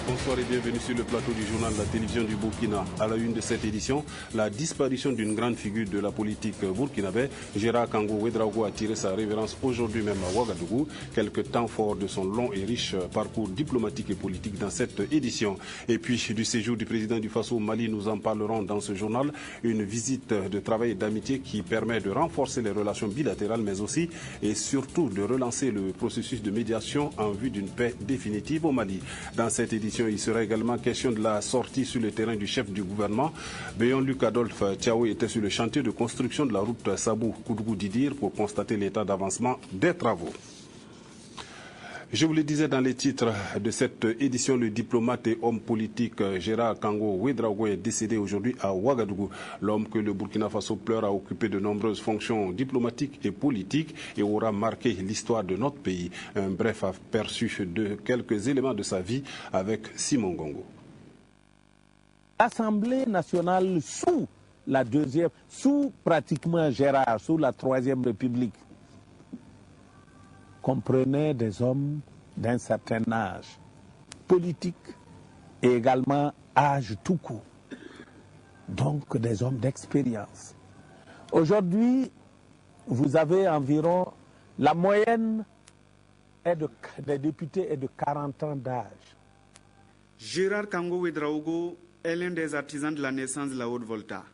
Bonsoir et bienvenue sur le plateau du journal de la télévision du Burkina. À la une de cette édition, la disparition d'une grande figure de la politique burkinabé, Gérard Kango Ouédraogo, a tiré sa révérence aujourd'hui même à Ouagadougou. Quelques temps forts de son long et riche parcours diplomatique et politique dans cette édition. Et puis du séjour du président du Faso au Mali, nous en parlerons dans ce journal. Une visite de travail et d'amitié qui permet de renforcer les relations bilatérales, mais aussi et surtout de relancer le processus de médiation en vue d'une paix définitive au Mali. Dans cette édition, il sera également question de la sortie sur le terrain du chef du gouvernement. Béon-Luc Adolphe Tiaou était sur le chantier de construction de la route Sabou-Koudou-Didir pour constater l'état d'avancement des travaux. Je vous le disais dans les titres de cette édition, le diplomate et homme politique Gérard Kango Ouédraogo est décédé aujourd'hui à Ouagadougou. L'homme que le Burkina Faso pleure a occupé de nombreuses fonctions diplomatiques et politiques et aura marqué l'histoire de notre pays. Un bref aperçu de quelques éléments de sa vie avec Simon Gongo. L'Assemblée nationale sous pratiquement Gérard, sous la Troisième République, comprenait des hommes d'un certain âge politique et également âge tout court, donc des hommes d'expérience. Aujourd'hui, vous avez environ, la moyenne des députés est de 40 ans d'âge. Gérard Kango Ouédraogo est l'un des artisans de la naissance de la Haute-Volta.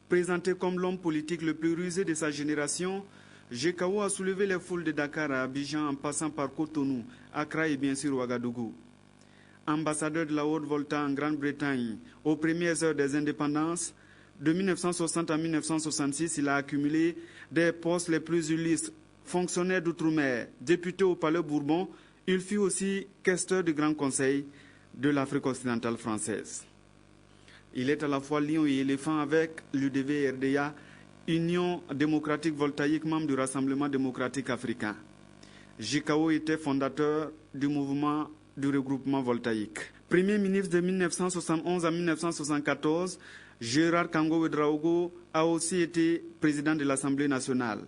Présenté comme l'homme politique le plus rusé de sa génération, GKO a soulevé les foules de Dakar à Abidjan en passant par Cotonou, Accra et bien sûr Ouagadougou. Ambassadeur de la Haute-Volta en Grande-Bretagne aux premières heures des indépendances, de 1960 à 1966, il a accumulé des postes les plus illustres, fonctionnaire d'outre-mer, député au Palais Bourbon. Il fut aussi questeur du Grand Conseil de l'Afrique occidentale française. Il est à la fois lion et éléphant avec l'UDV-RDA, Union démocratique voltaïque, membre du Rassemblement démocratique africain. GKO était fondateur du mouvement du regroupement voltaïque. Premier ministre de 1971 à 1974, Gérard Kango Ouédraogo a aussi été président de l'Assemblée nationale.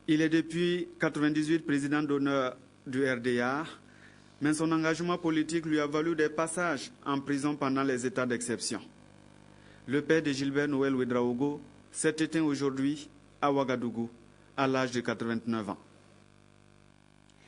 Il est depuis 1998 président d'honneur du RDA, mais son engagement politique lui a valu des passages en prison pendant les états d'exception. Le père de Gilbert Noël Ouédraogo s'est éteint aujourd'hui à Ouagadougou à l'âge de 89 ans.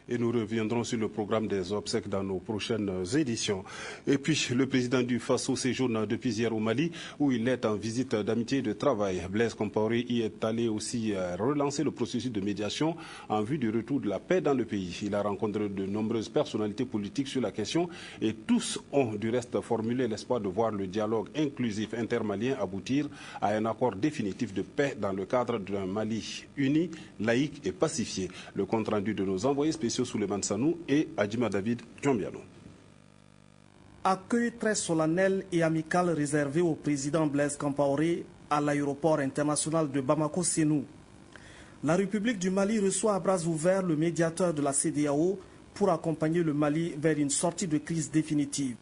Et nous reviendrons sur le programme des obsèques dans nos prochaines éditions. Et puis, le président du Faso séjourne depuis hier au Mali, où il est en visite d'amitié et de travail. Blaise Compaoré y est allé aussi relancer le processus de médiation en vue du retour de la paix dans le pays. Il a rencontré de nombreuses personnalités politiques sur la question et tous ont du reste formulé l'espoir de voir le dialogue inclusif intermalien aboutir à un accord définitif de paix dans le cadre d'un Mali uni, laïque et pacifié. Le compte-rendu de nos envoyés spéciaux Souleymane Sanou et Adjima David Djombiano. Accueil très solennel et amical réservé au président Blaise Compaoré à l'aéroport international de Bamako-Sénou. La République du Mali reçoit à bras ouverts le médiateur de la CEDEAO pour accompagner le Mali vers une sortie de crise définitive.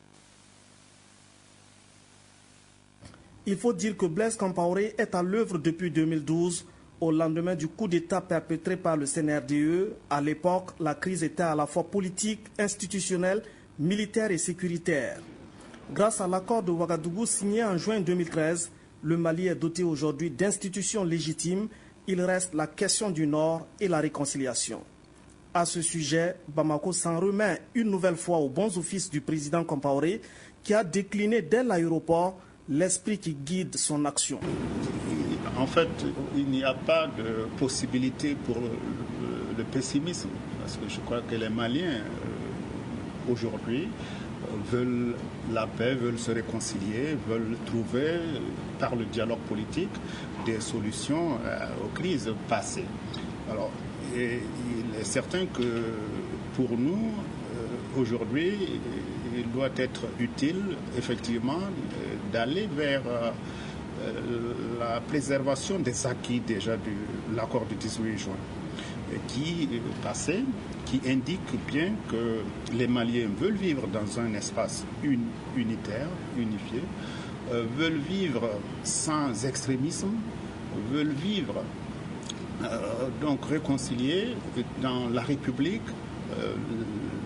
Il faut dire que Blaise Compaoré est à l'œuvre depuis 2012 au lendemain du coup d'État perpétré par le CNRDE. À l'époque, la crise était à la fois politique, institutionnelle, militaire et sécuritaire. Grâce à l'accord de Ouagadougou signé en juin 2013, le Mali est doté aujourd'hui d'institutions légitimes. Il reste la question du Nord et la réconciliation. À ce sujet, Bamako s'en remet une nouvelle fois aux bons offices du président Compaoré qui a décliné dès l'aéroport l'esprit qui guide son action. En fait, il n'y a pas de possibilité pour le pessimisme, parce que je crois que les Maliens, aujourd'hui, veulent la paix, veulent se réconcilier, veulent trouver, par le dialogue politique, des solutions aux crises passées. Alors, il est certain que pour nous, aujourd'hui, il doit être utile, effectivement, d'aller vers la préservation des acquis déjà de l'accord du 18 juin qui est passé, qui indique bien que les Maliens veulent vivre dans un espace unitaire, unifié, veulent vivre sans extrémisme, veulent vivre donc réconciliés dans la République,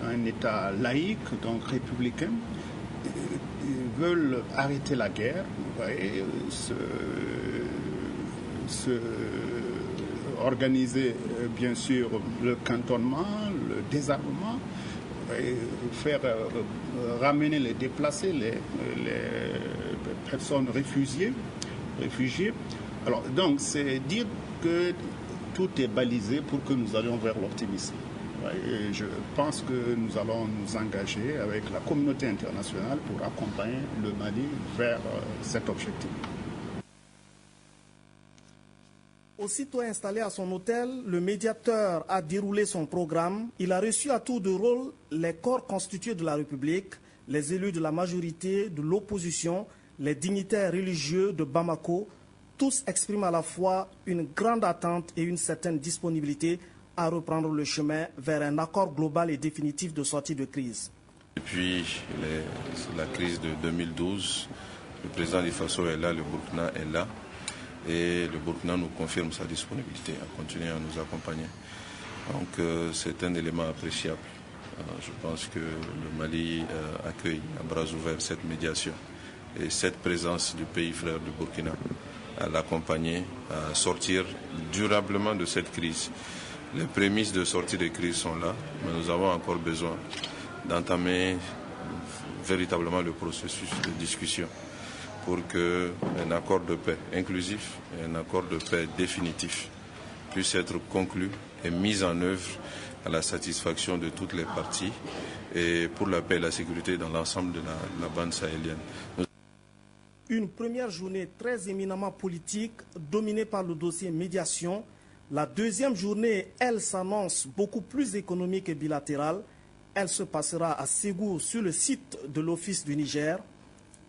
un État laïque, donc républicain. Ils veulent arrêter la guerre, organiser bien sûr le cantonnement, le désarmement, et faire ramener les déplacés, les personnes réfugiées. Alors donc c'est dire que tout est balisé pour que nous allions vers l'optimisme. Et je pense que nous allons nous engager avec la communauté internationale pour accompagner le Mali vers cet objectif. Aussitôt installé à son hôtel, le médiateur a déroulé son programme. Il a reçu à tour de rôle les corps constitués de la République, les élus de la majorité, de l'opposition, les dignitaires religieux de Bamako. Tous expriment à la fois une grande attente et une certaine disponibilité à reprendre le chemin vers un accord global et définitif de sortie de crise. Depuis la crise de 2012, le président du Faso est là, le Burkina est là. Et le Burkina nous confirme sa disponibilité à continuer à nous accompagner. Donc c'est un élément appréciable. Je pense que le Mali accueille à bras ouverts cette médiation et cette présence du pays frère du Burkina à l'accompagner, à sortir durablement de cette crise. Les prémices de sortie de crise sont là, mais nous avons encore besoin d'entamer véritablement le processus de discussion pour qu'un accord de paix inclusif et un accord de paix définitif puisse être conclu et mis en œuvre à la satisfaction de toutes les parties et pour la paix et la sécurité dans l'ensemble de la bande sahélienne. Une première journée très éminemment politique, dominée par le dossier médiation. La deuxième journée, elle s'annonce beaucoup plus économique et bilatérale. Elle se passera à Ségou, sur le site de l'Office du Niger.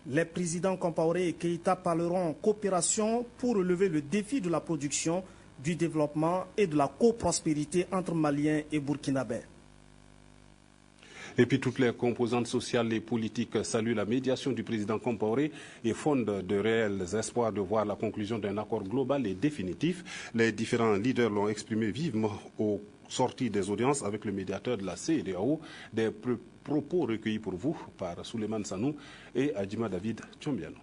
Les présidents Compaoré et Keïta parleront coopération pour relever le défi de la production, du développement et de la coprospérité entre Maliens et Burkinabés. Et puis toutes les composantes sociales et politiques saluent la médiation du président Compaoré et fondent de réels espoirs de voir la conclusion d'un accord global et définitif. Les différents leaders l'ont exprimé vivement aux sorties des audiences avec le médiateur de la CEDEAO. Des propos recueillis pour vous par Souleymane Sanou et Adjima David Tchombiano.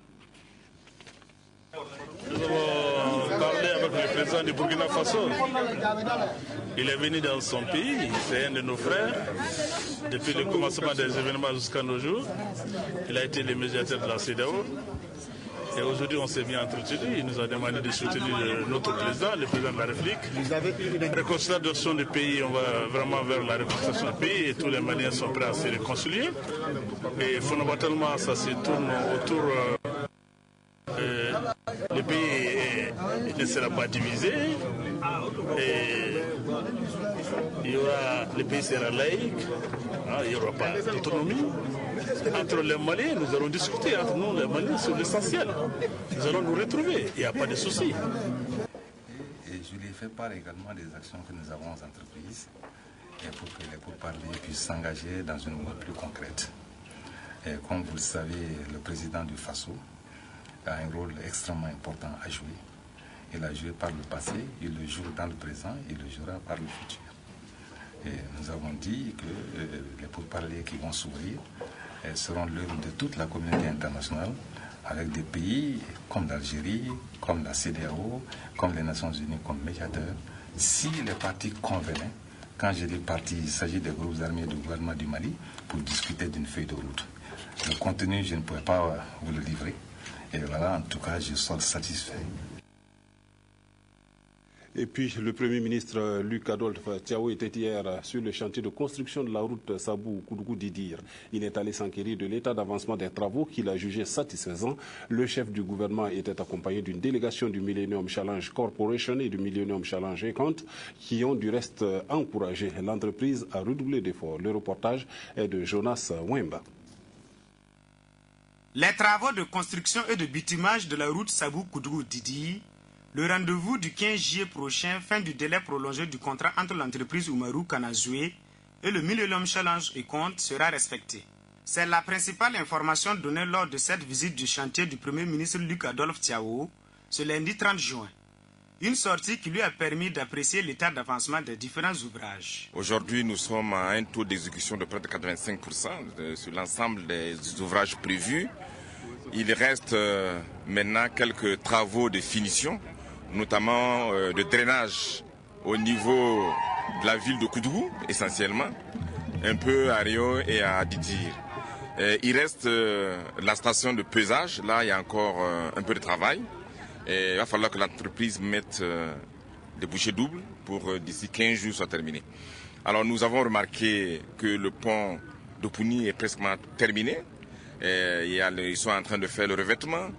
Nous avons parlé avec le président du Burkina Faso. Il est venu dans son pays, c'est un de nos frères. Depuis le commencement des événements jusqu'à nos jours, il a été le médiateur de la CEDEAO. Et aujourd'hui, on s'est bien entretenu. Il nous a demandé de soutenir notre président, le président de la République. La réconciliation du pays, on va vraiment vers la réconciliation du pays et tous les Maliens sont prêts à se réconcilier. Et fondamentalement, ça se tourne autour. Le pays ne sera pas divisé. Et le pays sera laïque. Il n'y aura pas d'autonomie. Entre les Maliens, nous allons discuter entre nous, les Maliens, sur l'essentiel. Nous allons nous retrouver, il n'y a pas de souci. Et je lui ai fait part également des actions que nous avons entreprises pour que les pourparlers puissent s'engager dans une voie plus concrète. Et comme vous le savez, le président du Faso a un rôle extrêmement important à jouer. Il a joué par le passé, il le joue dans le présent, il le jouera par le futur. Et nous avons dit que les pourparlers qui vont s'ouvrir seront l'œuvre de toute la communauté internationale, avec des pays comme l'Algérie, comme la CEDEAO, comme les Nations Unies, comme médiateurs, si les partis convenaient. Quand je dis partis, il s'agit des groupes armés du gouvernement du Mali pour discuter d'une feuille de route. Le contenu, je ne pourrais pas vous le livrer. Et voilà, en tout cas, je suis satisfait. Et puis, le Premier ministre Luc Adolphe Tiao était hier sur le chantier de construction de la route Sabou-Koudougou-Didir. Il est allé s'enquérir de l'état d'avancement des travaux qu'il a jugé satisfaisant. Le chef du gouvernement était accompagné d'une délégation du Millennium Challenge Corporation et du Millennium Challenge Account qui ont du reste encouragé l'entreprise à redoubler d'efforts. Le reportage est de Jonas Wemba. Les travaux de construction et de bitumage de la route Sabou-Koudougou-Didir. Le rendez-vous du 15 juillet prochain, fin du délai prolongé du contrat entre l'entreprise Oumarou Kanazoué et le Millennium Challenge et Compte sera respecté. C'est la principale information donnée lors de cette visite du chantier du Premier ministre Luc Adolphe Tiao ce lundi 30 juin. Une sortie qui lui a permis d'apprécier l'état d'avancement des différents ouvrages. Aujourd'hui, nous sommes à un taux d'exécution de près de 85% sur l'ensemble des ouvrages prévus. Il reste maintenant quelques travaux de finition, notamment de drainage au niveau de la ville de Koudougou, essentiellement, un peu à Rio et à Didir. Il reste la station de pesage, là il y a encore un peu de travail. Et il va falloir que l'entreprise mette des bouchées doubles pour d'ici 15 jours soit terminé. Alors nous avons remarqué que le pont de Pouni est presque terminé. Ils sont en train de faire le revêtement.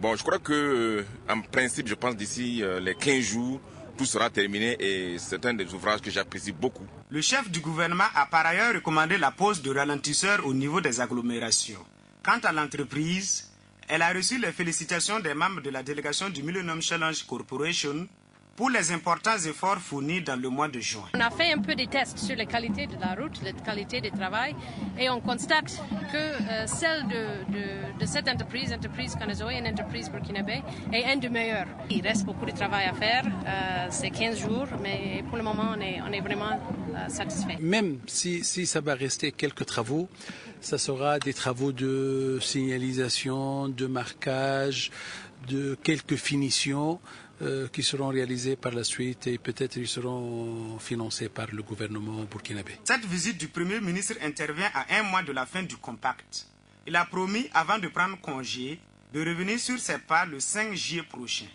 Bon, je crois que en principe, je pense d'ici les 15 jours, tout sera terminé et c'est un des ouvrages que j'apprécie beaucoup. Le chef du gouvernement a par ailleurs recommandé la pose de ralentisseurs au niveau des agglomérations. Quant à l'entreprise, elle a reçu les félicitations des membres de la délégation du Millennium Challenge Corporation pour les importants efforts fournis dans le mois de juin. On a fait un peu des tests sur la qualité de la route, la qualité du travail, et on constate que celle de cette entreprise Kanazoe, une entreprise burkinabé, est une des meilleures. Il reste beaucoup de travail à faire, c'est 15 jours, mais pour le moment, on est vraiment satisfait. Même si ça va rester quelques travaux, ça sera des travaux de signalisation, de marquage, de quelques finitions qui seront réalisés par la suite et peut-être ils seront financés par le gouvernement burkinabé. Cette visite du Premier ministre intervient à un mois de la fin du compact. Il a promis, avant de prendre congé, de revenir sur ses pas le 5 juillet prochain.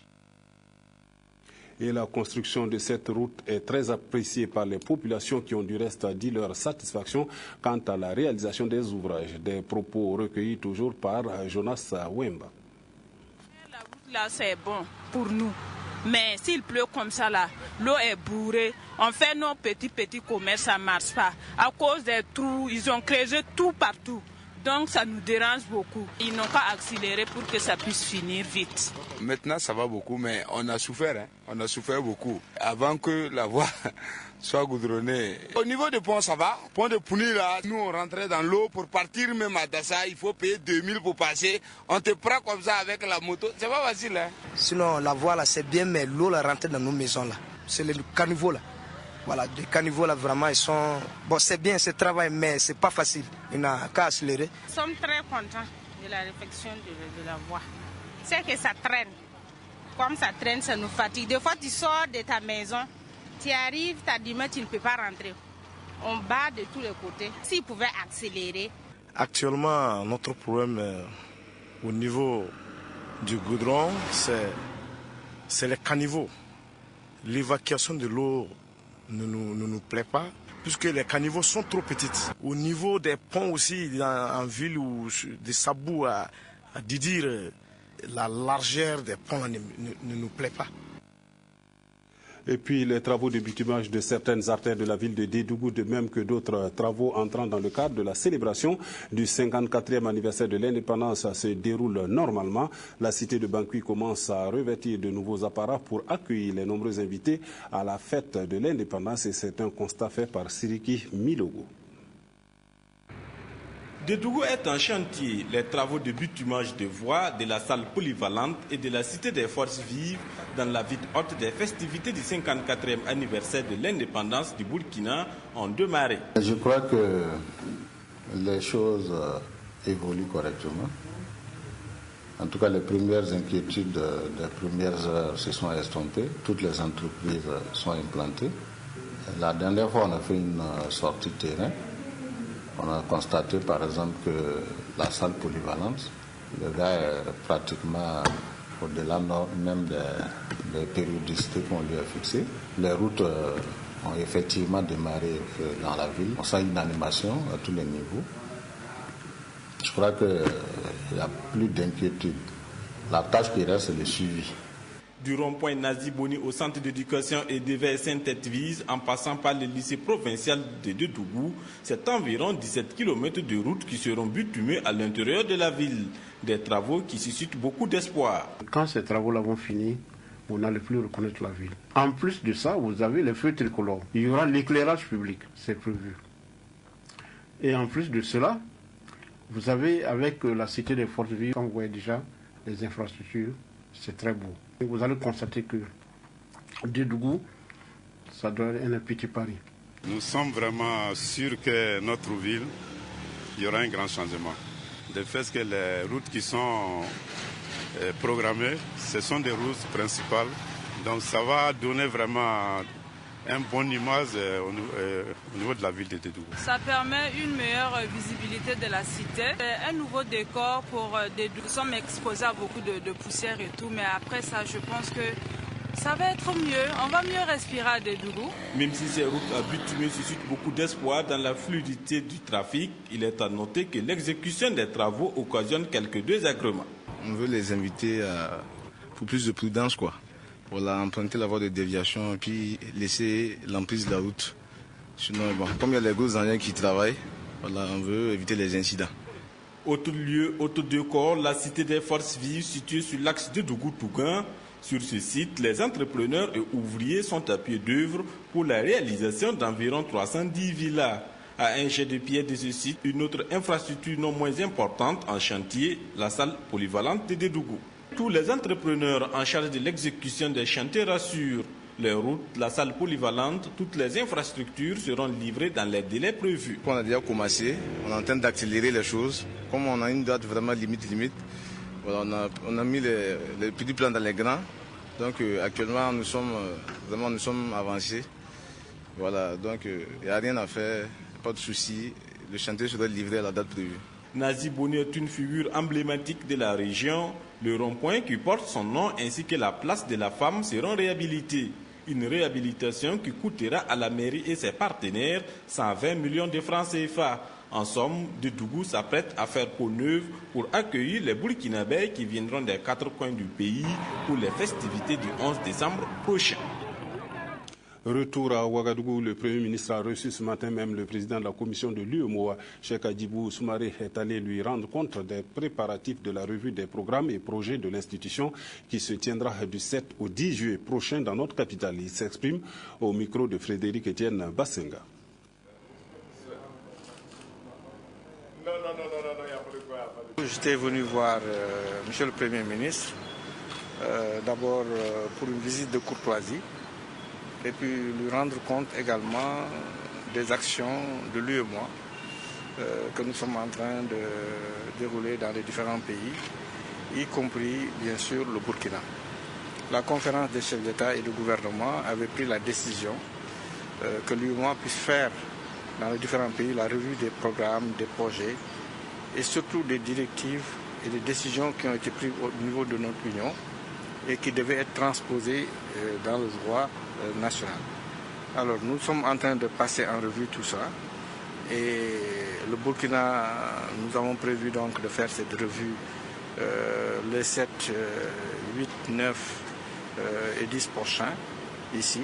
Et la construction de cette route est très appréciée par les populations qui ont du reste dit leur satisfaction quant à la réalisation des ouvrages. Des propos recueillis toujours par Jonas Wemba. La route là, c'est bon pour nous. Mais s'il pleut comme ça là, l'eau est bourrée. On fait nos petits commerces, ça ne marche pas. À cause des trous, ils ont creusé tout partout. Donc ça nous dérange beaucoup. Ils n'ont pas accéléré pour que ça puisse finir vite. Maintenant ça va beaucoup, mais on a souffert. On a souffert beaucoup. Avant que la voie soit goudronnée. Au niveau du pont, ça va. Pont de Pouni, là, nous on rentrait dans l'eau. Pour partir même à Dassa, il faut payer 2000 pour passer. On te prend comme ça avec la moto. C'est pas facile. Sinon la voie là c'est bien, mais l'eau là rentre dans nos maisons là. C'est le caniveau là. Voilà, les caniveaux là vraiment ils sont... Bon c'est bien ce travail mais c'est pas facile, il n'a qu'à accélérer. Nous sommes très contents de la réfection de la voie. C'est que ça traîne. Comme ça traîne, ça nous fatigue. Des fois tu sors de ta maison, tu arrives, tu as dit mais tu ne peux pas rentrer. On bat de tous les côtés. S'ils pouvaient accélérer. Actuellement notre problème au niveau du goudron c'est les caniveaux. L'évacuation de l'eau ne nous plaît pas, puisque les caniveaux sont trop petits. Au niveau des ponts aussi, en ville ou des sabous à Didir, la largeur des ponts ne nous plaît pas. Et puis les travaux de bitumage de certaines artères de la ville de Dédougou, de même que d'autres travaux entrant dans le cadre de la célébration du 54e anniversaire de l'indépendance se déroulent normalement. La cité de Bangui commence à revêtir de nouveaux apparats pour accueillir les nombreux invités à la fête de l'indépendance et c'est un constat fait par Siriki Milogo. Dédougou est en chantier. Les travaux de bitumage de voies, de la salle polyvalente et de la cité des forces vives dans la ville haute des festivités du 54e anniversaire de l'indépendance du Burkina ont démarré. Je crois que les choses évoluent correctement. En tout cas, les premières inquiétudes des premières heures se sont estompées. Toutes les entreprises sont implantées. La dernière fois, on a fait une sortie de terrain. On a constaté par exemple que la salle polyvalente, le gars est pratiquement au-delà même des périodicités qu'on lui a fixées. Les routes ont effectivement démarré dans la ville. On sent une animation à tous les niveaux. Je crois qu'il n'y a plus d'inquiétude. La tâche qui reste, c'est le suivi. Du rond-point Nazi Boni au centre d'éducation et d'éveil Sainte-Edwige, en passant par le lycée provincial de Dédougou, c'est environ 17 km de route qui seront bitumés à l'intérieur de la ville. Des travaux qui suscitent beaucoup d'espoir. Quand ces travaux-là vont finir, on n'allait plus reconnaître la ville. En plus de ça, vous avez les feux tricolores. Il y aura l'éclairage public, c'est prévu. Et en plus de cela, vous avez avec la cité des forces vives, comme vous voyez déjà, les infrastructures, c'est très beau. Et vous allez constater que de Dougou, ça doit être un petit pari. Nous sommes vraiment sûrs que notre ville, il y aura un grand changement. De fait que les routes qui sont programmées, ce sont des routes principales. Donc ça va donner vraiment une bonne image au niveau de la ville de Dougou. Ça permet une meilleure visibilité de la cité, un nouveau décor pour Dougou. Nous sommes exposés à beaucoup de poussière et tout, mais après ça, je pense que ça va être mieux, on va mieux respirer à Dougou. Même si ces routes à bitumé suscitent beaucoup d'espoir dans la fluidité du trafic, il est à noter que l'exécution des travaux occasionne quelques désagréments. On veut les inviter pour plus de prudence, quoi. Voilà, emprunter la voie de déviation et puis laisser l'emprise de la route. Sinon, bon, comme il y a les gros engins qui travaillent, voilà, on veut éviter les incidents. Autre lieu, autre décor, la cité des forces vives située sur l'axe de Dougou-Tougan. Sur ce site, les entrepreneurs et ouvriers sont à pied d'œuvre pour la réalisation d'environ 310 villas. À un jet de pierre de ce site, une autre infrastructure non moins importante en chantier, la salle polyvalente de Dougou. Tous les entrepreneurs en charge de l'exécution des chantiers rassurent. Les routes, la salle polyvalente, toutes les infrastructures seront livrées dans les délais prévus. On a déjà commencé, on est en train d'accélérer les choses. Comme on a une date vraiment limite, voilà, on a mis les petits plans dans les grands. Donc actuellement, nous sommes avancés. Voilà, donc il n'y a rien à faire, pas de souci. Le chantier sera livré à la date prévue. Nazi Boni est une figure emblématique de la région. Le rond-point qui porte son nom ainsi que la place de la femme seront réhabilités. Une réhabilitation qui coûtera à la mairie et ses partenaires 120 millions de francs CFA. En somme, Dougou s'apprête à faire peau neuve pour accueillir les Burkinabés qui viendront des 4 coins du pays pour les festivités du 11 décembre prochain. Retour à Ouagadougou, le Premier ministre a reçu ce matin même le président de la commission de l'UEMOA, Cheikh Hadjibou Soumaré, est allé lui rendre compte des préparatifs de la revue des programmes et projets de l'institution qui se tiendra du 7 au 10 juillet prochain dans notre capitale. Il s'exprime au micro de Frédéric Etienne Bassenga. J'étais venu voir Monsieur le Premier ministre, d'abord pour une visite de courtoisie, et puis lui rendre compte également des actions de l'UEMOA que nous sommes en train de dérouler dans les différents pays, y compris bien sûr le Burkina. La conférence des chefs d'État et de gouvernement avait pris la décision que l'UEMOA puisse faire dans les différents pays la revue des programmes, des projets et surtout des directives et des décisions qui ont été prises au niveau de notre Union et qui devaient être transposées dans le droit national. Alors nous sommes en train de passer en revue tout ça et le Burkina, nous avons prévu donc de faire cette revue les 7, 8, 9 et 10 prochains ici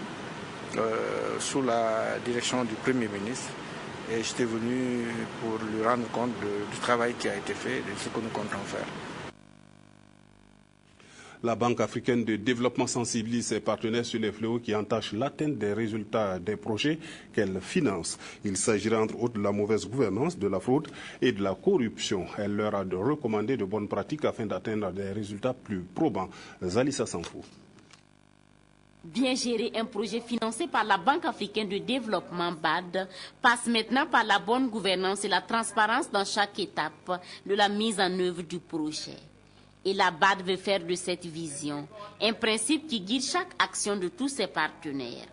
sous la direction du Premier ministre. Et j'étais venu pour lui rendre compte du travail qui a été fait et de ce que nous comptons faire. La Banque africaine de développement sensibilise ses partenaires sur les fléaux qui entachent l'atteinte des résultats des projets qu'elle finance. Il s'agira entre autres de la mauvaise gouvernance, de la fraude et de la corruption. Elle leur a recommandé de bonnes pratiques afin d'atteindre des résultats plus probants. Zalissa Sanfou. Bien gérer un projet financé par la Banque africaine de développement BAD passe maintenant par la bonne gouvernance et la transparence dans chaque étape de la mise en œuvre du projet. Et la BAD veut faire de cette vision un principe qui guide chaque action de tous ses partenaires.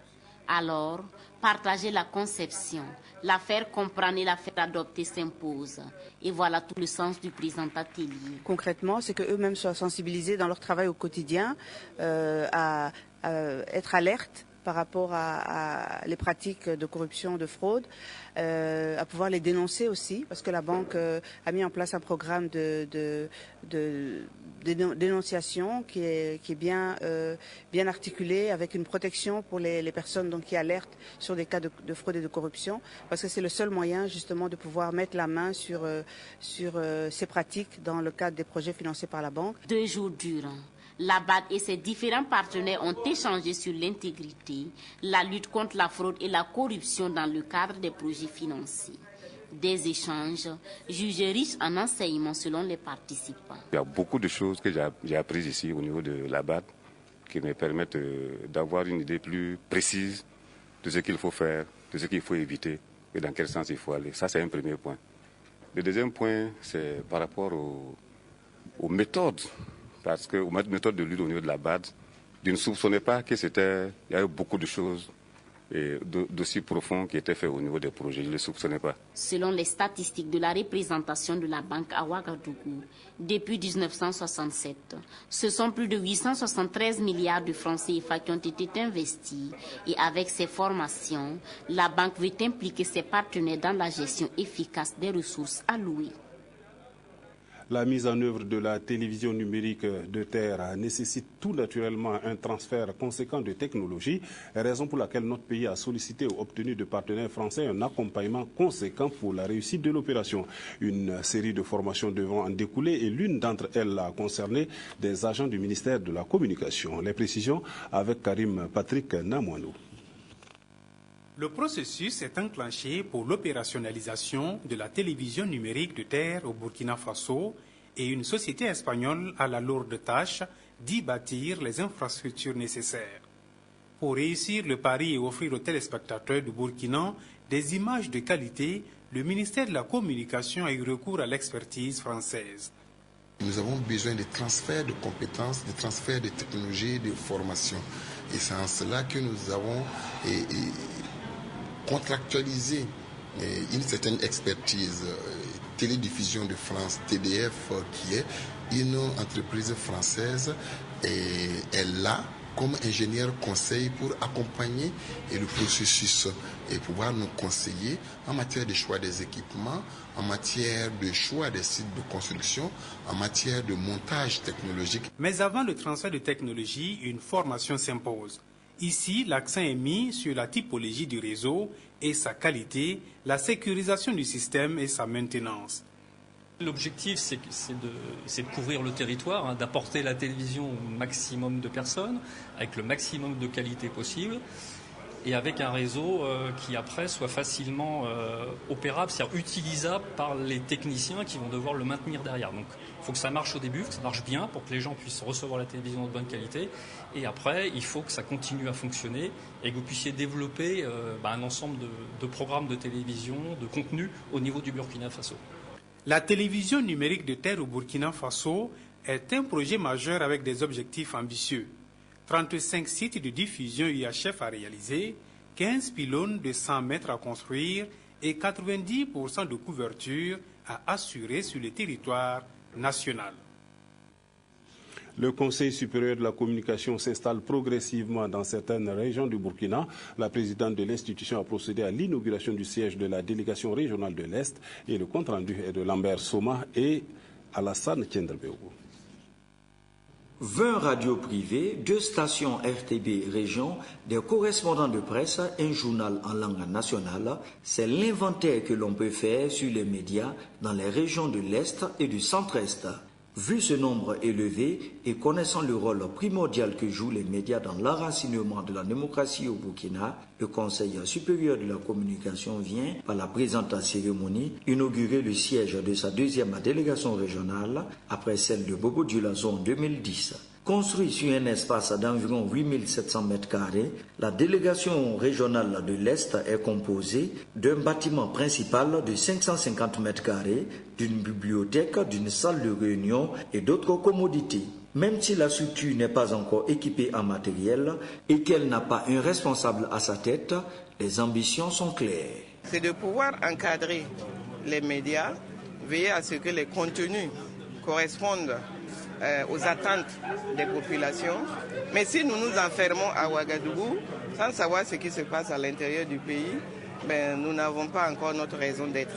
Alors, partager la conception, la faire comprendre et la faire adopter s'impose. Et voilà tout le sens du présent atelier. Concrètement, c'est qu'eux-mêmes soient sensibilisés dans leur travail au quotidien à être alertes par rapport à les pratiques de corruption, de fraude, à pouvoir les dénoncer aussi, parce que la banque a mis en place un programme de dénonciation qui est bien articulé, avec une protection pour les personnes donc, qui alertent sur des cas de fraude et de corruption, parce que c'est le seul moyen justement de pouvoir mettre la main sur ces pratiques dans le cadre des projets financés par la banque. 2 jours durant, la BAD et ses différents partenaires ont échangé sur l'intégrité, la lutte contre la fraude et la corruption dans le cadre des projets financiers. Des échanges jugés riches en enseignements selon les participants. Il y a beaucoup de choses que j'ai apprises ici au niveau de la BAD qui me permettent d'avoir une idée plus précise de ce qu'il faut faire, de ce qu'il faut éviter et dans quel sens il faut aller. Ça, c'est un premier point. Le deuxième point, c'est par rapport aux méthodes, parce qu'aux méthodes de lutte au niveau de la BAD, je ne soupçonnais pas qu'il y avait beaucoup de choses et d'aussi profonds qui étaient faits au niveau des projets. Je ne les soupçonnais pas. Selon les statistiques de la représentation de la banque à Ouagadougou, depuis 1967, ce sont plus de 873 milliards de francs CFA qui ont été investis. Et avec ces formations, la banque veut impliquer ses partenaires dans la gestion efficace des ressources allouées. La mise en œuvre de la télévision numérique de terre nécessite tout naturellement un transfert conséquent de technologie, raison pour laquelle notre pays a sollicité ou obtenu de partenaires français un accompagnement conséquent pour la réussite de l'opération. Une série de formations devant en découler et l'une d'entre elles a concerné des agents du ministère de la Communication. Les précisions avec Karim Patrick Namouanou. Le processus est enclenché pour l'opérationnalisation de la télévision numérique de terre au Burkina Faso et une société espagnole a la lourde tâche d'y bâtir les infrastructures nécessaires. Pour réussir le pari et offrir aux téléspectateurs du Burkina des images de qualité, le ministère de la Communication a eu recours à l'expertise française. Nous avons besoin de transfert de compétences, de transfert de technologies, de formation. Et c'est en cela que nous avons contractualiser une certaine expertise. Télédiffusion de France, TDF, qui est une entreprise française, et elle là comme ingénieur conseil pour accompagner le processus et pouvoir nous conseiller en matière de choix des équipements, en matière de choix des sites de construction, en matière de montage technologique. Mais avant le transfert de technologie, une formation s'impose. Ici, l'accent est mis sur la typologie du réseau et sa qualité, la sécurisation du système et sa maintenance. L'objectif, c'est de couvrir le territoire, d'apporter la télévision au maximum de personnes, avec le maximum de qualité possible, et avec un réseau qui après soit facilement opérable, c'est-à-dire utilisable par les techniciens qui vont devoir le maintenir derrière. Donc il faut que ça marche au début, que ça marche bien pour que les gens puissent recevoir la télévision de bonne qualité, et après il faut que ça continue à fonctionner et que vous puissiez développer un ensemble de programmes de télévision, de contenu au niveau du Burkina Faso. La télévision numérique de terre au Burkina Faso est un projet majeur avec des objectifs ambitieux. 35 sites de diffusion UHF à réaliser, 15 pylônes de 100 mètres à construire et 90% de couverture à assurer sur le territoire national. Le Conseil supérieur de la communication s'installe progressivement dans certaines régions du Burkina. La présidente de l'institution a procédé à l'inauguration du siège de la délégation régionale de l'Est et le compte-rendu est de Lambert Soma et Alassane Tiendrebeo. 20 radios privées, 2 stations RTB région, des correspondants de presse, un journal en langue nationale, c'est l'inventaire que l'on peut faire sur les médias dans les régions de l'Est et du Centre-Est. Vu ce nombre élevé et connaissant le rôle primordial que jouent les médias dans l'enracinement de la démocratie au Burkina, le Conseil supérieur de la communication vient, par la présente cérémonie, inaugurer le siège de sa deuxième délégation régionale après celle de Bobo-Dioulasso en 2010. Construit sur un espace d'environ 8700 m², la délégation régionale de l'Est est composée d'un bâtiment principal de 550 m², d'une bibliothèque, d'une salle de réunion et d'autres commodités. Même si la structure n'est pas encore équipée en matériel et qu'elle n'a pas un responsable à sa tête, les ambitions sont claires. C'est de pouvoir encadrer les médias, veiller à ce que les contenus correspondent aux attentes des populations. Mais si nous nous enfermons à Ouagadougou sans savoir ce qui se passe à l'intérieur du pays, nous n'avons pas encore notre raison d'être.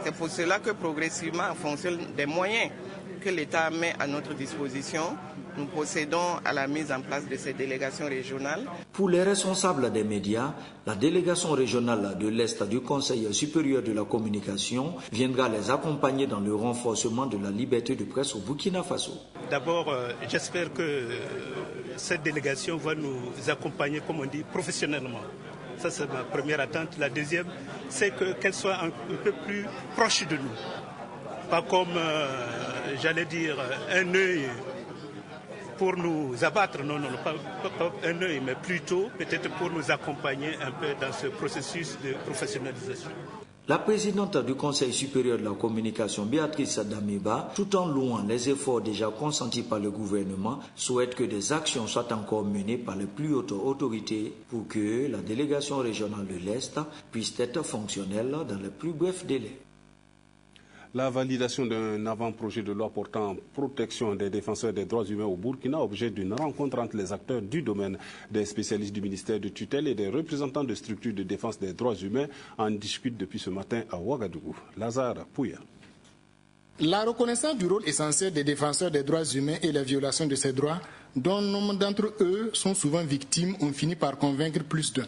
C'est pour cela que progressivement, en fonction des moyens que l'État met à notre disposition, nous procédons à la mise en place de ces délégations régionales. Pour les responsables des médias, la délégation régionale de l'Est du Conseil supérieur de la communication viendra les accompagner dans le renforcement de la liberté de presse au Burkina Faso. D'abord, j'espère que cette délégation va nous accompagner, comme on dit, professionnellement. Ça, c'est ma première attente. La deuxième, c'est qu'elle soit un peu plus proche de nous. Pas comme, j'allais dire, un œil pour nous abattre, non, pas un œil, mais plutôt peut-être pour nous accompagner un peu dans ce processus de professionnalisation. La présidente du Conseil supérieur de la communication, Béatrice Damiba, tout en louant les efforts déjà consentis par le gouvernement, souhaite que des actions soient encore menées par les plus hautes autorités pour que la délégation régionale de l'Est puisse être fonctionnelle dans les plus brefs délais. La validation d'un avant-projet de loi portant protection des défenseurs des droits humains au Burkina, objet d'une rencontre entre les acteurs du domaine, des spécialistes du ministère de tutelle et des représentants de structures de défense des droits humains, en discutent depuis ce matin à Ouagadougou. Lazare Pouya. La reconnaissance du rôle essentiel des défenseurs des droits humains et la violation de ces droits, dont nombre d'entre eux sont souvent victimes, ont fini par convaincre plus d'un.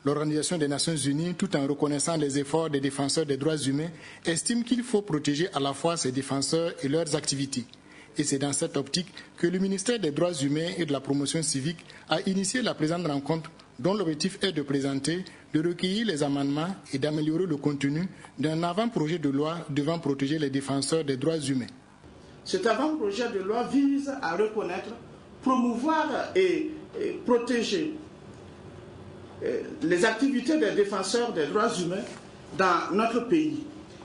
L'Organisation des Nations Unies, tout en reconnaissant les efforts des défenseurs des droits humains, estime qu'il faut protéger à la fois ces défenseurs et leurs activités. Et c'est dans cette optique que le ministère des droits humains et de la promotion civique a initié la présente rencontre dont l'objectif est de présenter, de recueillir les amendements et d'améliorer le contenu d'un avant-projet de loi devant protéger les défenseurs des droits humains. Cet avant-projet de loi vise à reconnaître, promouvoir et protéger les activités des défenseurs des droits humains dans notre pays.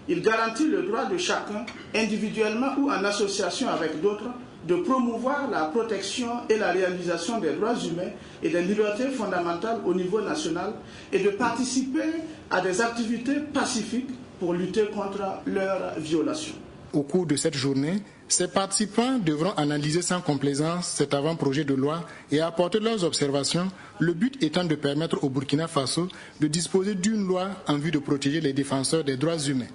Il garantit le droit de chacun, individuellement ou en association avec d'autres, de promouvoir la protection et la réalisation des droits humains et des libertés fondamentales au niveau national et de participer à des activités pacifiques pour lutter contre leur violation. Au cours de cette journée, ces participants devront analyser sans complaisance cet avant-projet de loi et apporter leurs observations, le but étant de permettre au Burkina Faso de disposer d'une loi en vue de protéger les défenseurs des droits humains.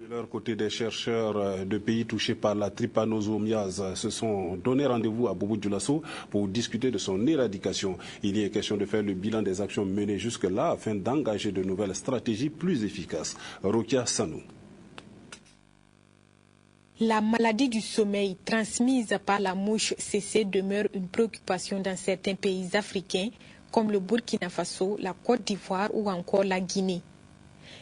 De leur côté, des chercheurs de pays touchés par la trypanosomiase se sont donné rendez-vous à Boubou Dioulasso pour discuter de son éradication. Il y est question de faire le bilan des actions menées jusque-là afin d'engager de nouvelles stratégies plus efficaces. Rokia Sanou. La maladie du sommeil transmise par la mouche CC demeure une préoccupation dans certains pays africains comme le Burkina Faso, la Côte d'Ivoire ou encore la Guinée.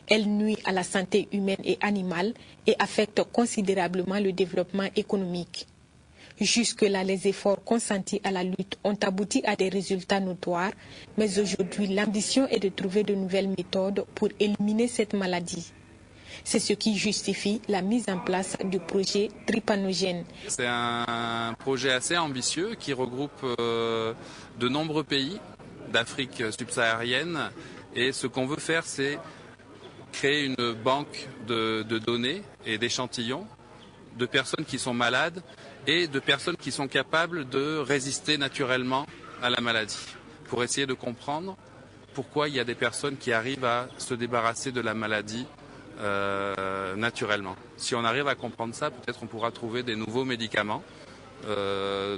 Elle nuit à la santé humaine et animale et affecte considérablement le développement économique. Jusque-là, les efforts consentis à la lutte ont abouti à des résultats notoires, mais aujourd'hui, l'ambition est de trouver de nouvelles méthodes pour éliminer cette maladie. C'est ce qui justifie la mise en place du projet Trypanogène. C'est un projet assez ambitieux qui regroupe de nombreux pays d'Afrique subsaharienne. Et ce qu'on veut faire, c'est créer une banque de données et d'échantillons de personnes qui sont malades et de personnes qui sont capables de résister naturellement à la maladie, pour essayer de comprendre pourquoi il y a des personnes qui arrivent à se débarrasser de la maladie naturellement. Si on arrive à comprendre ça, peut-être on pourra trouver des nouveaux médicaments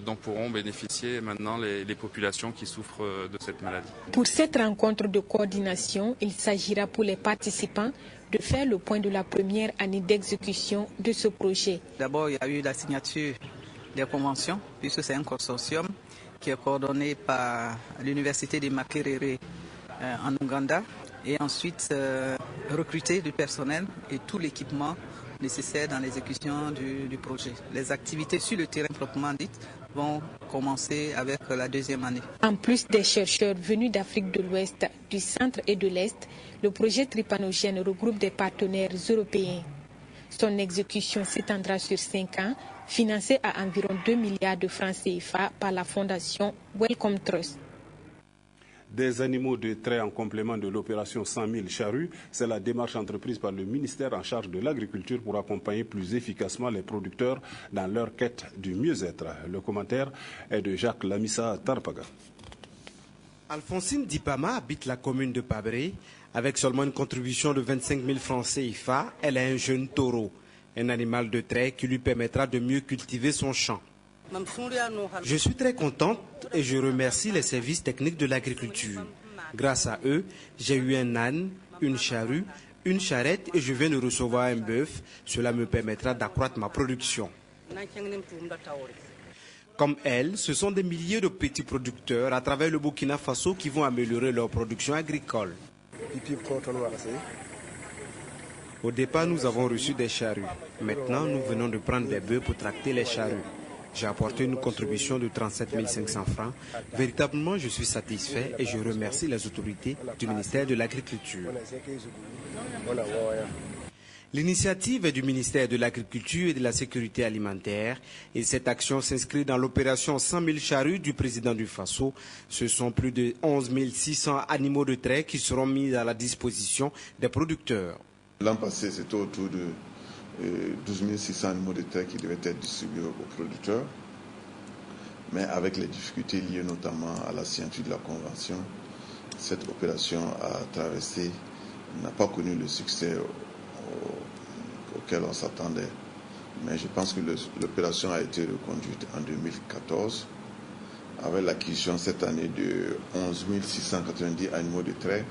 dont pourront bénéficier maintenant les populations qui souffrent de cette maladie. Pour cette rencontre de coordination, il s'agira pour les participants de faire le point de la première année d'exécution de ce projet. D'abord, il y a eu la signature des conventions, puisque c'est un consortium qui est coordonné par l'université de Makerere en Ouganda, et ensuite recruter du personnel et tout l'équipement nécessaire dans l'exécution du projet. Les activités sur le terrain proprement dites vont commencer avec la deuxième année. En plus des chercheurs venus d'Afrique de l'Ouest, du centre et de l'Est, le projet Trypanogène regroupe des partenaires européens. Son exécution s'étendra sur 5 ans, financée à environ 2 milliards de francs CFA par la fondation Wellcome Trust. Des animaux de trait en complément de l'opération 100 000 charrues, c'est la démarche entreprise par le ministère en charge de l'agriculture pour accompagner plus efficacement les producteurs dans leur quête du mieux-être. Le commentaire est de Jacques Lamissa Tarpaga. Alphonsine Dipama habite la commune de Pabré. Avec seulement une contribution de 25 000 francs CFA, elle a un jeune taureau, un animal de trait qui lui permettra de mieux cultiver son champ. Je suis très contente et je remercie les services techniques de l'agriculture. Grâce à eux, j'ai eu un âne, une charrue, une charrette et je viens de recevoir un bœuf. Cela me permettra d'accroître ma production. Comme elle, ce sont des milliers de petits producteurs à travers le Burkina Faso qui vont améliorer leur production agricole. Au départ, nous avons reçu des charrues. Maintenant, nous venons de prendre des bœufs pour tracter les charrues. J'ai apporté une contribution de 37 500 francs. Véritablement, je suis satisfait et je remercie les autorités du ministère de l'Agriculture. L'initiative est du ministère de l'Agriculture et de la Sécurité alimentaire et cette action s'inscrit dans l'opération 100 000 charrues du président du Faso. Ce sont plus de 11 600 animaux de trait qui seront mis à la disposition des producteurs. L'an passé, c'était autour de 12 600 animaux de trait qui devaient être distribués aux producteurs. Mais avec les difficultés liées notamment à la signature de la convention, cette opération n'a pas connu le succès auquel on s'attendait. Mais je pense que l'opération a été reconduite en 2014 avec l'acquisition cette année de 11 690 animaux de trait.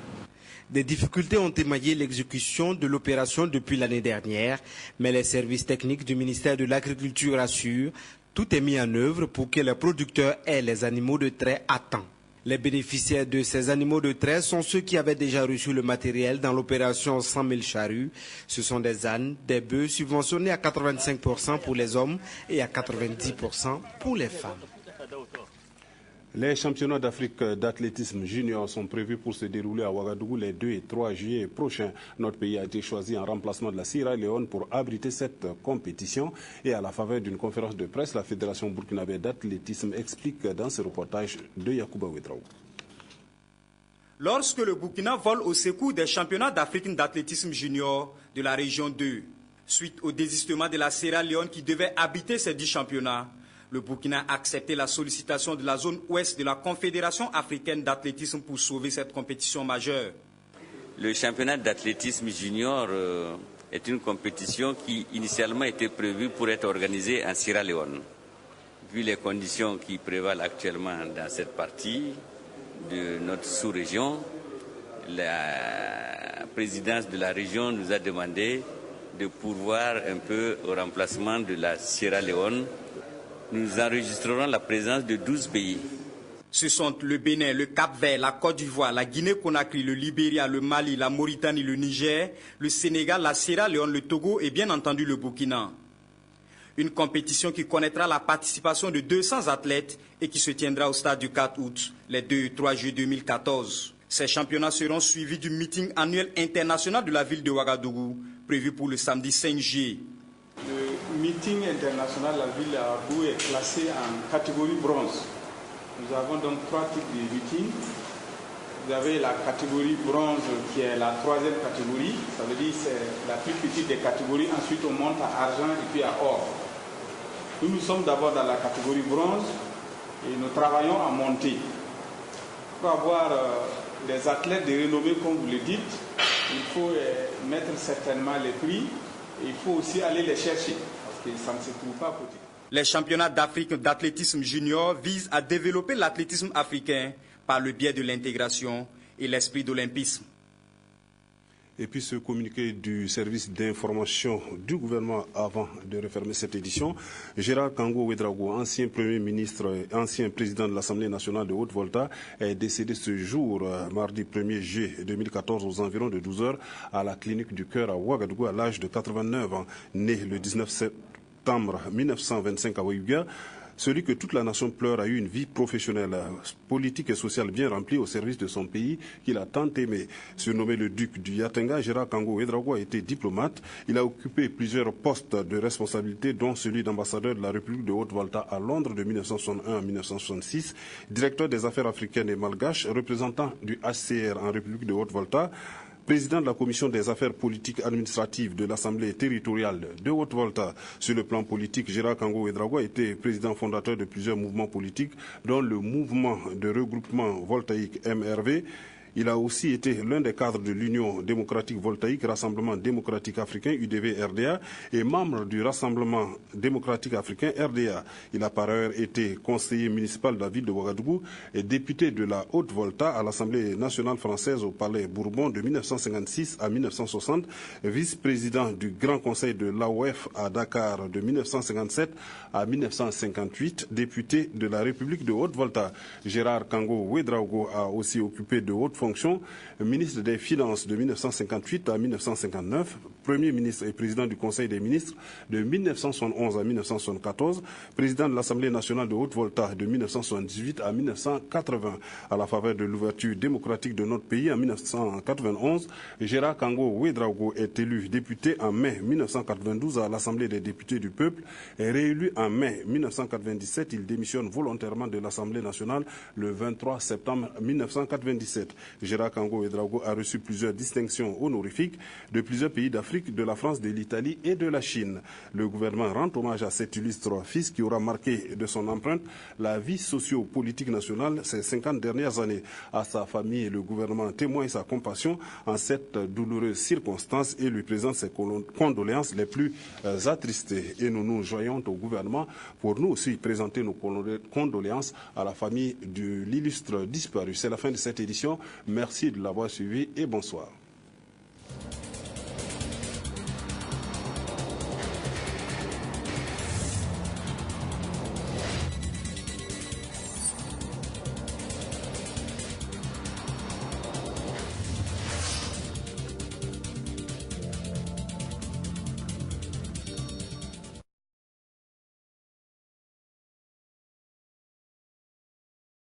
Des difficultés ont émaillé l'exécution de l'opération depuis l'année dernière, mais les services techniques du ministère de l'Agriculture assurent tout est mis en œuvre pour que les producteurs aient les animaux de trait à temps. Les bénéficiaires de ces animaux de trait sont ceux qui avaient déjà reçu le matériel dans l'opération 100 000 charrues. Ce sont des ânes, des bœufs subventionnés à 85% pour les hommes et à 90% pour les femmes. Les championnats d'Afrique d'athlétisme junior sont prévus pour se dérouler à Ouagadougou les 2 et 3 juillet prochains. Notre pays a été choisi en remplacement de la Sierra Leone pour abriter cette compétition. Et à la faveur d'une conférence de presse, la Fédération burkinabé d'athlétisme explique dans ce reportage de Yacouba Ouedraogo. Lorsque le Burkina vole au secours des championnats d'Afrique d'athlétisme junior de la région 2, suite au désistement de la Sierra Leone qui devait habiter ces 10 championnats, le Burkina a accepté la sollicitation de la zone ouest de la Confédération africaine d'athlétisme pour sauver cette compétition majeure. Le championnat d'athlétisme junior est une compétition qui initialement était prévue pour être organisée en Sierra Leone. Vu les conditions qui prévalent actuellement dans cette partie de notre sous-région, la présidence de la région nous a demandé de pourvoir un peu au remplacement de la Sierra Leone. Nous enregistrerons la présence de 12 pays. Ce sont le Bénin, le Cap-Vert, la Côte d'Ivoire, la Guinée-Conakry, le Libéria, le Mali, la Mauritanie, le Niger, le Sénégal, la Sierra Leone, le Togo et bien entendu le Burkina. Une compétition qui connaîtra la participation de 200 athlètes et qui se tiendra au stade du 4 août, les 2 et 3 juillet 2014. Ces championnats seront suivis du meeting annuel international de la ville de Ouagadougou, prévu pour le samedi 5 juillet. Le meeting international de la ville de Ouagadougou est classé en catégorie bronze. Nous avons donc 3 types de meetings. Vous avez la catégorie bronze qui est la 3e catégorie, ça veut dire c'est la plus petite des catégories. Ensuite on monte à argent et puis à or. Nous sommes d'abord dans la catégorie bronze et nous travaillons à monter. Pour avoir des athlètes de renommée comme vous le dites, il faut mettre certainement les prix et il faut aussi aller les chercher parce que ça ne se trouve pas à côté. Les championnats d'Afrique d'athlétisme junior visent à développer l'athlétisme africain par le biais de l'intégration et l'esprit d'olympisme. Et puis ce communiqué du service d'information du gouvernement avant de refermer cette édition, Gérard Kango Ouedraogo, ancien Premier ministre et ancien président de l'Assemblée nationale de Haute-Volta, est décédé ce jour, mardi 1er juillet 2014, aux environs de 12 heures, à la clinique du cœur à Ouagadougou, à l'âge de 89 ans, né le 19 septembre 1925 à Ouéouga. Celui que toute la nation pleure a eu une vie professionnelle, politique et sociale bien remplie au service de son pays qu'il a tant aimé. Surnommé le duc du Yatenga, Gérard Kango Ouedraogo a été diplomate. Il a occupé plusieurs postes de responsabilité, dont celui d'ambassadeur de la République de Haute-Volta à Londres de 1961 à 1966, directeur des affaires africaines et malgaches, représentant du HCR en République de Haute-Volta, président de la commission des affaires politiques administratives de l'Assemblée territoriale de Haute-Volta. Sur le plan politique, Gérard Kango Ouedraogo a été président fondateur de plusieurs mouvements politiques, dont le mouvement de regroupement voltaïque MRV. Il a aussi été l'un des cadres de l'Union démocratique voltaïque, Rassemblement démocratique africain, UDV-RDA, et membre du Rassemblement démocratique africain, RDA. Il a par ailleurs été conseiller municipal de la ville de Ouagadougou et député de la Haute-Volta à l'Assemblée nationale française au Palais Bourbon de 1956 à 1960, vice-président du Grand Conseil de l'AOF à Dakar de 1957 à 1958, député de la République de Haute-Volta. Gérard Kango Ouedraogo a aussi occupé de hautes fonctions, ministre des Finances de 1958 à 1959, Premier ministre et président du Conseil des ministres de 1971 à 1974, président de l'Assemblée nationale de Haute-Volta de 1978 à 1980. À la faveur de l'ouverture démocratique de notre pays en 1991, Gérard Kango Ouédraogo est élu député en mai 1992 à l'Assemblée des députés du peuple et réélu en mai 1997. Il démissionne volontairement de l'Assemblée nationale le 23 septembre 1997. Gérard Kango Ouédraogo a reçu plusieurs distinctions honorifiques de plusieurs pays d'Afrique, de la France, de l'Italie et de la Chine. Le gouvernement rend hommage à cet illustre fils qui aura marqué de son empreinte la vie socio-politique nationale ces 50 dernières années. À sa famille, le gouvernement témoigne sa compassion en cette douloureuse circonstance et lui présente ses condoléances les plus attristées. Et nous nous joignons au gouvernement pour nous aussi présenter nos condoléances à la famille de l'illustre disparu. C'est la fin de cette édition. Merci de l'avoir suivi et bonsoir.